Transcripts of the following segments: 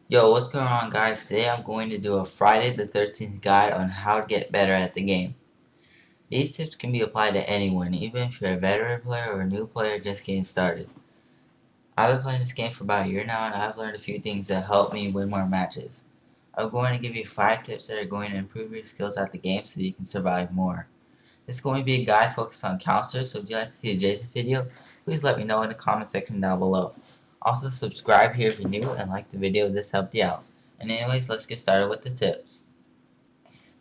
Yo, what's going on, guys? Today I'm going to do a Friday the 13th guide on how to get better at the game. These tips can be applied to anyone, even if you're a veteran player or a new player just getting started. I've been playing this game for about a year now, and I've learned a few things that help me win more matches. I'm going to give you 5 tips that are going to improve your skills at the game so that you can survive more. This is going to be a guide focused on counselors, so if you'd like to see a Jason video, please let me know in the comment section down below. Also, subscribe here if you're new and like the video if this helped you out. And anyways, let's get started with the tips.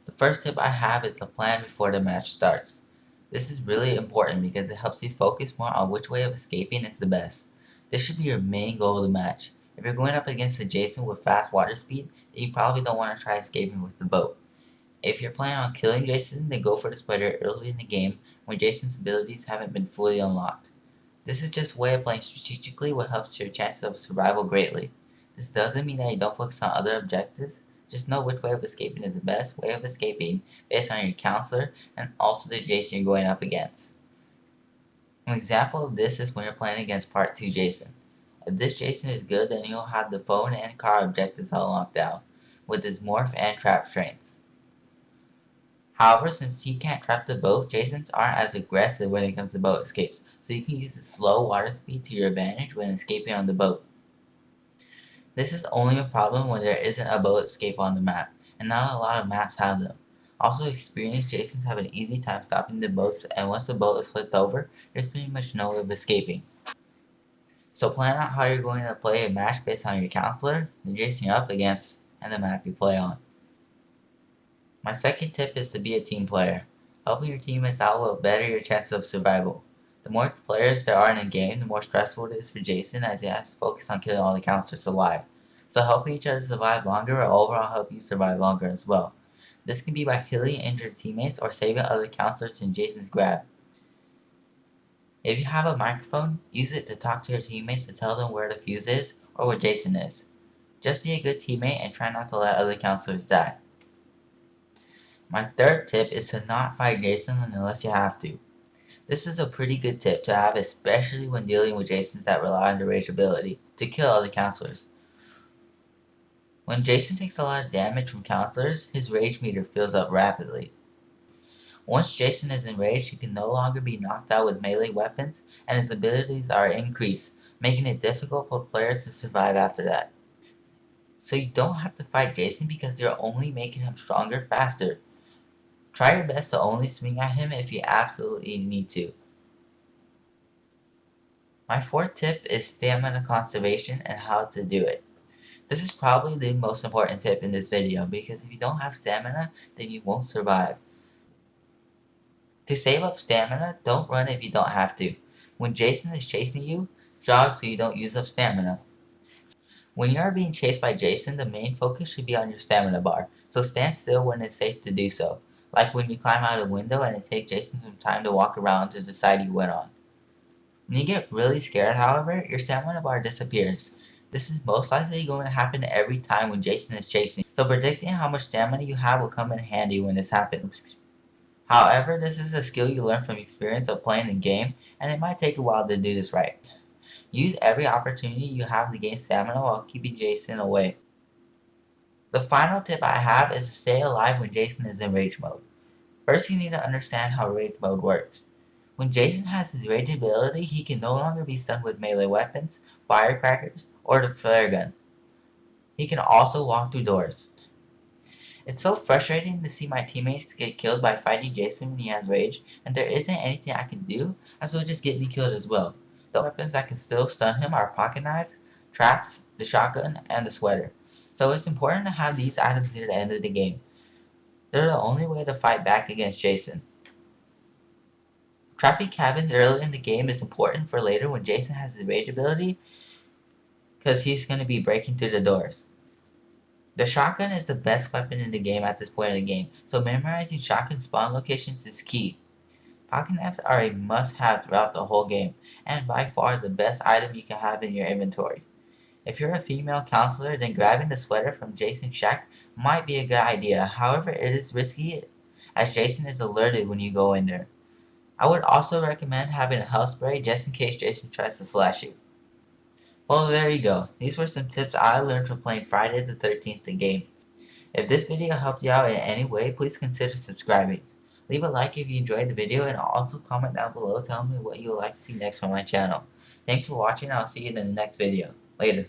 The first tip I have is to plan before the match starts. This is really important because it helps you focus more on which way of escaping is the best. This should be your main goal of the match. If you're going up against a Jason with fast water speed, then you probably don't want to try escaping with the boat. If you're planning on killing Jason, then go for the splitter early in the game when Jason's abilities haven't been fully unlocked. This is just a way of playing strategically what helps your chances of survival greatly. This doesn't mean that you don't focus on other objectives, just know which way of escaping is the best way of escaping based on your counselor and also the Jason you're going up against. An example of this is when you're playing against Part 2 Jason. If this Jason is good, then he'll have the phone and car objectives all locked down, with his morph and trap strengths. However, since he can't trap the boat, Jasons aren't as aggressive when it comes to boat escapes, so you can use the slow water speed to your advantage when escaping on the boat. This is only a problem when there isn't a boat escape on the map, and not a lot of maps have them. Also, experienced Jasons have an easy time stopping the boats, and once the boat is flipped over, there's pretty much no way of escaping. So plan out how you're going to play a match based on your counselor, the Jason you're up against, and the map you play on. My second tip is to be a team player. Helping your teammates out will better your chances of survival. The more players there are in a game, the more stressful it is for Jason as he has to focus on killing all the counselors alive. So helping each other survive longer will overall help you survive longer as well. This can be by killing injured teammates or saving other counselors in Jason's grab. If you have a microphone, use it to talk to your teammates to tell them where the fuse is or where Jason is. Just be a good teammate and try not to let other counselors die. My third tip is to not fight Jason unless you have to. This is a pretty good tip to have, especially when dealing with Jasons that rely on their rage ability to kill other counselors. When Jason takes a lot of damage from counselors, his rage meter fills up rapidly. Once Jason is enraged, he can no longer be knocked out with melee weapons, and his abilities are increased, making it difficult for players to survive after that. So you don't have to fight Jason because you're only making him stronger faster. Try your best to only swing at him if you absolutely need to. My fourth tip is stamina conservation and how to do it. This is probably the most important tip in this video because if you don't have stamina, then you won't survive. To save up stamina, don't run if you don't have to. When Jason is chasing you, jog so you don't use up stamina. When you are being chased by Jason, the main focus should be on your stamina bar, so stand still when it's safe to do so, like when you climb out a window and it takes Jason some time to walk around to the side you went on. When you get really scared, however, your stamina bar disappears. This is most likely going to happen every time when Jason is chasing, so predicting how much stamina you have will come in handy when this happens. However, this is a skill you learn from experience of playing the game, and it might take a while to do this right. Use every opportunity you have to gain stamina while keeping Jason away. The final tip I have is to stay alive when Jason is in rage mode. First, you need to understand how rage mode works. When Jason has his rage ability, he can no longer be stunned with melee weapons, firecrackers, or the flare gun. He can also walk through doors. It's so frustrating to see my teammates get killed by fighting Jason when he has rage, and there isn't anything I can do, as will just get me killed as well. The weapons that can still stun him are pocket knives, traps, the shotgun, and the sweater. So it's important to have these items near the end of the game. They're the only way to fight back against Jason. Trapping cabins early in the game is important for later when Jason has his rage ability, because he's going to be breaking through the doors. The shotgun is the best weapon in the game at this point in the game, so memorizing shotgun spawn locations is key. Pocket knives are a must-have throughout the whole game, and by far the best item you can have in your inventory. If you're a female counselor, then grabbing the sweater from Jason's shack might be a good idea, however it is risky as Jason is alerted when you go in there. I would also recommend having a health spray just in case Jason tries to slash you. Well, there you go. These were some tips I learned from playing Friday the 13th the game. If this video helped you out in any way, please consider subscribing. Leave a like if you enjoyed the video and also comment down below telling me what you would like to see next on my channel. Thanks for watching, I'll see you in the next video. Later.